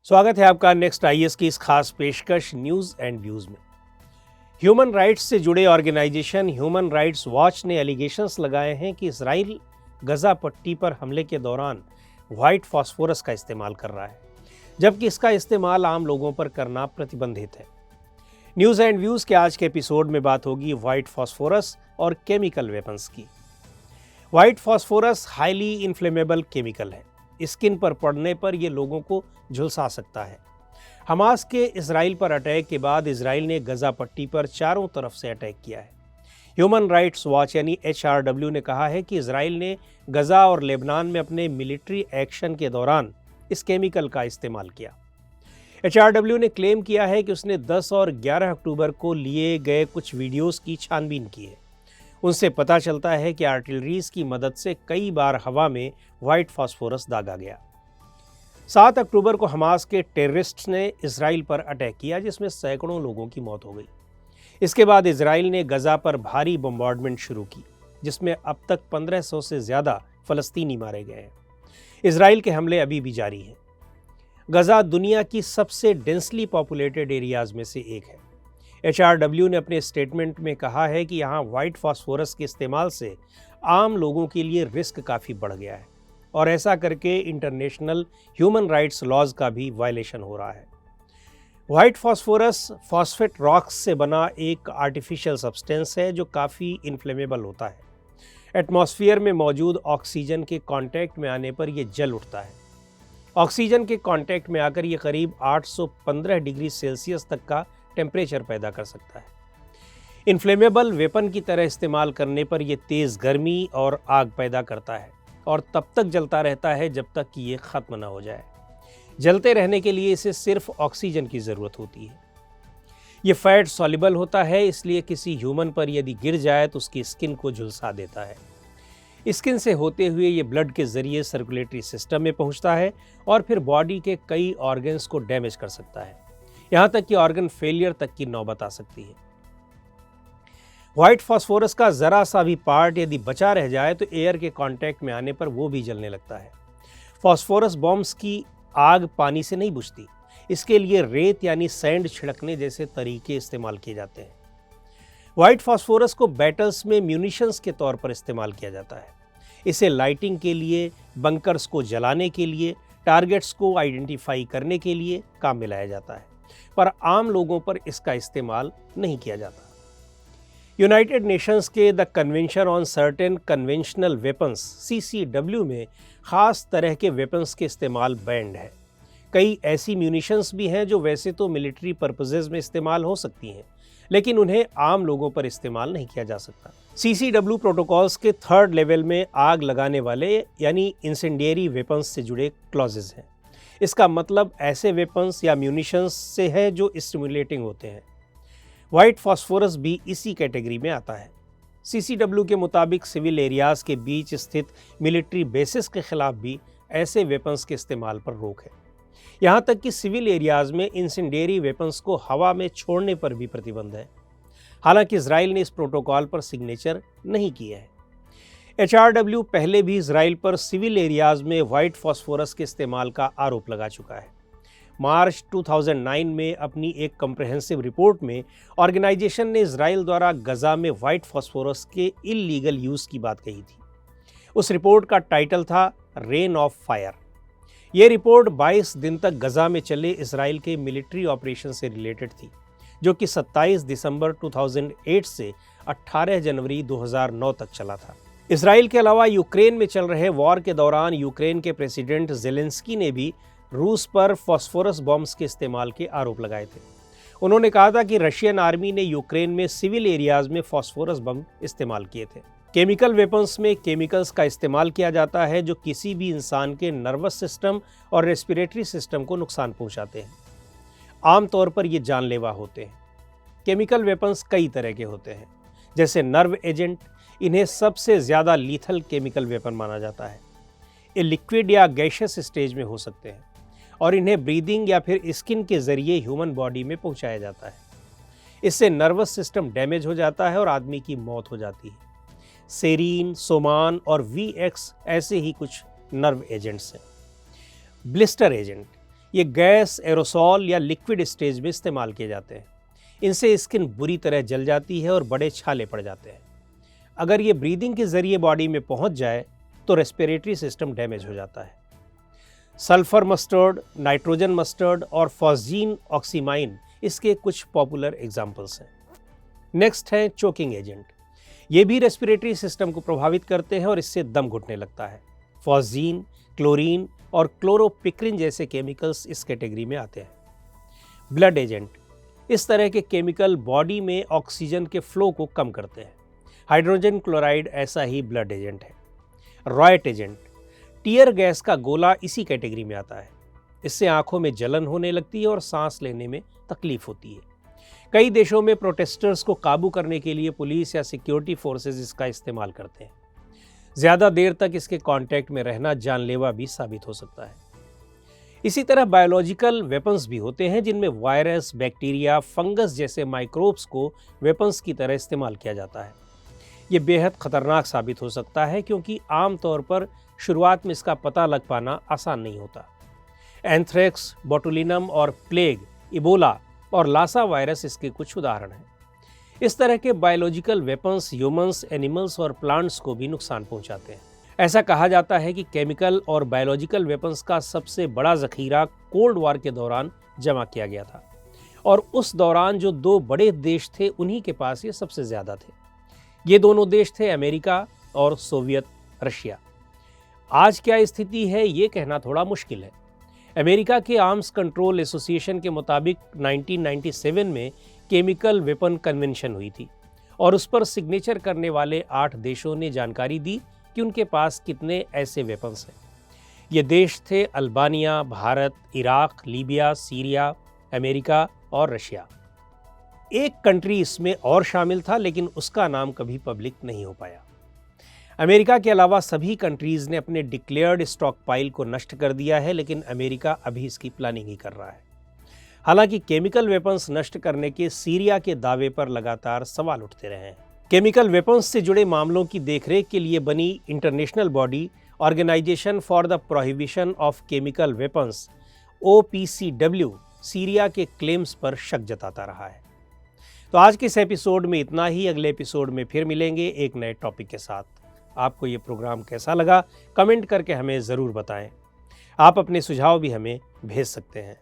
स्वागत है आपका नेक्स्ट आईएएस की इस खास पेशकश न्यूज़ एंड व्यूज़ में। ह्यूमन राइट्स से जुड़े ऑर्गेनाइजेशन ह्यूमन राइट्स वॉच ने एलिगेशंस लगाए हैं कि इसराइल गजा पट्टी पर हमले के दौरान व्हाइट फॉस्फोरस का इस्तेमाल कर रहा है, जबकि इसका इस्तेमाल आम लोगों पर करना प्रतिबंधित है। न्यूज़ एंड व्यूज़ के आज के एपिसोड में बात होगी व्हाइट फॉस्फोरस और केमिकल वेपन्स की। White phosphorus highly inflammable chemical है। स्किन पर पड़ने पर यह लोगों को झुलसा सकता है। हमास के इजराइल पर अटैक के बाद इजराइल ने गजा पट्टी पर चारों तरफ से अटैक किया है। ह्यूमन राइट्स वॉच यानी HRW ने कहा है कि इजराइल ने गजा और लेबनान में अपने मिलिट्री एक्शन के दौरान इस केमिकल का इस्तेमाल किया। HRW ने क्लेम किया है कि उसने 10 और 11 अक्टूबर को लिए गए कुछ वीडियोस की छानबीन की है। उनसे पता चलता है कि आर्टिलरीज की मदद से कई बार हवा में व्हाइट फॉस्फोरस दागा गया। 7 अक्टूबर को हमास के टेररिस्ट्स ने इजराइल पर अटैक किया, जिसमें सैकड़ों लोगों की मौत हो गई। इसके बाद इजराइल ने गजा पर भारी बम्बार्डमेंट शुरू की, जिसमें अब तक 1500 से ज़्यादा फ़लस्तीनी मारे गए हैं। इजराइल के हमले अभी भी जारी हैं। गजा दुनिया की सबसे डेंसली पॉपुलेटेड एरियाज़ में से एक है। HRW ने अपने स्टेटमेंट में कहा है कि यहाँ व्हाइट फॉस्फोरस के इस्तेमाल से आम लोगों के लिए रिस्क काफ़ी बढ़ गया है और ऐसा करके इंटरनेशनल ह्यूमन राइट्स लॉज का भी वायलेशन हो रहा है। व्हाइट फॉस्फोरस फॉस्फेट रॉक्स से बना एक आर्टिफिशियल सब्सटेंस है जो काफ़ी इन्फ्लेमेबल होता है। एटमॉस्फेयर में मौजूद ऑक्सीजन के कांटेक्ट में आने पर यह जल उठता है। ऑक्सीजन के कांटेक्ट में आकर यह करीब 815 डिग्री सेल्सियस तक का टेम्परेचर पैदा कर सकता है। इन्फ्लेमेबल वेपन की तरह इस्तेमाल करने पर यह तेज़ गर्मी और आग पैदा करता है और तब तक जलता रहता है जब तक कि ये ख़त्म ना हो जाए। जलते रहने के लिए इसे सिर्फ ऑक्सीजन की ज़रूरत होती है। ये फैट सॉल्युबल होता है, इसलिए किसी ह्यूमन पर यदि गिर जाए तो उसकी स्किन को झुलसा देता है। स्किन से होते हुए ये ब्लड के ज़रिए सर्कुलेटरी सिस्टम में पहुंचता है और फिर बॉडी के कई ऑर्गन्स को डैमेज कर सकता है, यहाँ तक कि ऑर्गन फेलियर तक की नौबत आ सकती है। व्हाइट फॉस्फोरस का ज़रा सा भी पार्ट यदि बचा रह जाए तो एयर के कांटेक्ट में आने पर वो भी जलने लगता है। फॉस्फोरस बॉम्ब्स की आग पानी से नहीं बुझती। इसके लिए रेत यानी सैंड छिड़कने जैसे तरीके इस्तेमाल किए जाते हैं। व्हाइट फॉस्फोरस को बैटल्स में म्यूनिशंस के तौर पर इस्तेमाल किया जाता है। इसे लाइटिंग के लिए, बंकर्स को जलाने के लिए, टारगेट्स को आइडेंटिफाई करने के लिए काम में लाया जाता है, पर आम लोगों पर इसका इस्तेमाल नहीं किया जाता। यूनाइटेड नेशंस के the convention on certain conventional weapons CCW में ख़ास तरह के वेपन्स के इस्तेमाल बैंड है। कई ऐसी म्यूनिशंस भी हैं जो वैसे तो मिलिट्री पर्पसेस में इस्तेमाल हो सकती हैं, लेकिन उन्हें आम लोगों पर इस्तेमाल नहीं किया जा सकता। CCW प्रोटोकॉल्स के 3rd लेवल में आग लगाने वाले यानी इंसेंडियरी वेपन्स से जुड़े क्लॉजेज हैं। इसका मतलब ऐसे वेपन्स या म्यूनिशंस से है जो स्टिमुलेटिंग होते हैं। व्हाइट फॉस्फोरस भी इसी कैटेगरी में आता है। CCW के मुताबिक सिविल एरियाज़ के बीच स्थित मिलिट्री बेसिस के खिलाफ भी ऐसे वेपन्स के इस्तेमाल पर रोक है। यहाँ तक कि सिविल एरियाज़ में इंसेंडियरी वेपन्स को हवा में छोड़ने पर भी प्रतिबंध है। हालांकि इजराइल ने इस प्रोटोकॉल पर सिग्नेचर नहीं किया है। HRW पहले भी इजराइल पर सिविल एरियाज़ में व्हाइट फॉस्फोरस के इस्तेमाल का आरोप लगा चुका है। मार्च 2009 में अपनी एक कम्प्रहेंसिव रिपोर्ट में ऑर्गेनाइजेशन ने इजराइल द्वारा गजा में व्हाइट फॉस्फोरस के इल्लीगल यूज़ की बात कही थी। उस रिपोर्ट का टाइटल था रेन ऑफ फायर। ये रिपोर्ट 22 दिन तक गजा में चले इजराइल के मिलिट्री ऑपरेशन से रिलेटेड थी, जो कि 27 दिसंबर 2008 से 18 जनवरी 2009 तक चला था। इजराइल के अलावा यूक्रेन में चल रहे वॉर के दौरान यूक्रेन के प्रेसिडेंट ज़ेलेंस्की ने भी रूस पर फॉस्फोरस बॉम्ब्स के इस्तेमाल के आरोप लगाए थे। उन्होंने कहा था कि रशियन आर्मी ने यूक्रेन में सिविल एरियाज़ में फॉस्फोरस बम इस्तेमाल किए थे। केमिकल वेपन्स में केमिकल्स का इस्तेमाल किया जाता है जो किसी भी इंसान के नर्वस सिस्टम और रेस्पिरेटरी सिस्टम को नुकसान पहुंचाते हैं। आमतौर पर ये जानलेवा होते हैं। केमिकल वेपन्स कई तरह के होते हैं, जैसे नर्व एजेंट। इन्हें सबसे ज़्यादा लीथल केमिकल वेपन माना जाता है। ये लिक्विड या गैशियस स्टेज में हो सकते हैं और इन्हें ब्रीदिंग या फिर स्किन के ज़रिए ह्यूमन बॉडी में पहुंचाया जाता है। इससे नर्वस सिस्टम डैमेज हो जाता है और आदमी की मौत हो जाती है। सेरीन, सोमान और VX ऐसे ही कुछ नर्व एजेंट्स हैं। ब्लिस्टर एजेंट, ये गैस, एरोसॉल या लिक्विड स्टेज में इस्तेमाल किए जाते हैं। इनसे स्किन बुरी तरह जल जाती है और बड़े छाले पड़ जाते हैं। अगर ये ब्रीदिंग के जरिए बॉडी में पहुंच जाए तो रेस्पिरेटरी सिस्टम डैमेज हो जाता है। सल्फर मस्टर्ड, नाइट्रोजन मस्टर्ड और फॉस्जीन ऑक्सीमाइन इसके कुछ पॉपुलर एग्जाम्पल्स हैं। नेक्स्ट है चोकिंग एजेंट। ये भी रेस्पिरेटरी सिस्टम को प्रभावित करते हैं और इससे दम घुटने लगता है। फॉस्जीन, क्लोरीन और क्लोरोपिक्रिन जैसे केमिकल्स इस कैटेगरी में आते हैं। ब्लड एजेंट, इस तरह के केमिकल बॉडी में ऑक्सीजन के फ्लो को कम करते हैं। हाइड्रोजन क्लोराइड ऐसा ही ब्लड एजेंट है। रॉयट एजेंट, टीयर गैस का गोला इसी कैटेगरी में आता है। इससे आंखों में जलन होने लगती है और सांस लेने में तकलीफ होती है। कई देशों में प्रोटेस्टर्स को काबू करने के लिए पुलिस या सिक्योरिटी फोर्सेस इसका इस्तेमाल करते हैं। ज़्यादा देर तक इसके कांटेक्ट में रहना जानलेवा भी साबित हो सकता है। इसी तरह बायोलॉजिकल वेपन्स भी होते हैं जिनमें वायरस, बैक्टीरिया, फंगस जैसे माइक्रोब्स को वेपन्स की तरह इस्तेमाल किया जाता है। ये बेहद खतरनाक साबित हो सकता है क्योंकि आमतौर पर शुरुआत में इसका पता लग पाना आसान नहीं होता। एंथ्रेक्स, बोटुलिनम और प्लेग, इबोला और लासा वायरस इसके कुछ उदाहरण हैं। इस तरह के बायोलॉजिकल वेपन्स ह्यूमंस, एनिमल्स और प्लांट्स को भी नुकसान पहुंचाते हैं। ऐसा कहा जाता है कि केमिकल और बायोलॉजिकल वेपन्स का सबसे बड़ा जखीरा कोल्ड वॉर के दौरान जमा किया गया था और उस दौरान जो दो बड़े देश थे उन्हीं के पास ये सबसे ज़्यादा थे। ये दोनों देश थे अमेरिका और सोवियत रशिया। आज क्या स्थिति है ये कहना थोड़ा मुश्किल है। अमेरिका के आर्म्स कंट्रोल एसोसिएशन के मुताबिक 1997 में केमिकल वेपन कन्वेंशन हुई थी और उस पर सिग्नेचर करने वाले 8 देशों ने जानकारी दी कि उनके पास कितने ऐसे वेपन्स हैं। ये देश थे Albania, Bharat, Iraq, Libya, Syria, America और रशिया। एक कंट्री इसमें और शामिल था लेकिन उसका नाम कभी पब्लिक नहीं हो पाया। अमेरिका के अलावा सभी कंट्रीज ने अपने डिक्लेयर्ड स्टॉक पाइल को नष्ट कर दिया है, लेकिन अमेरिका अभी इसकी प्लानिंग ही कर रहा है। हालांकि केमिकल वेपन्स नष्ट करने के सीरिया के दावे पर लगातार सवाल उठते रहे हैं। केमिकल वेपन्स से जुड़े मामलों की देखरेख के लिए बनी international body organisation for the prohibition of chemical weapons OPCW Syria के क्लेम्स पर शक जताता रहा है। तो आज के इस एपिसोड में इतना ही। अगले एपिसोड में फिर मिलेंगे एक नए टॉपिक के साथ। आपको ये प्रोग्राम कैसा लगा कमेंट करके हमें ज़रूर बताएं। आप अपने सुझाव भी हमें भेज सकते हैं।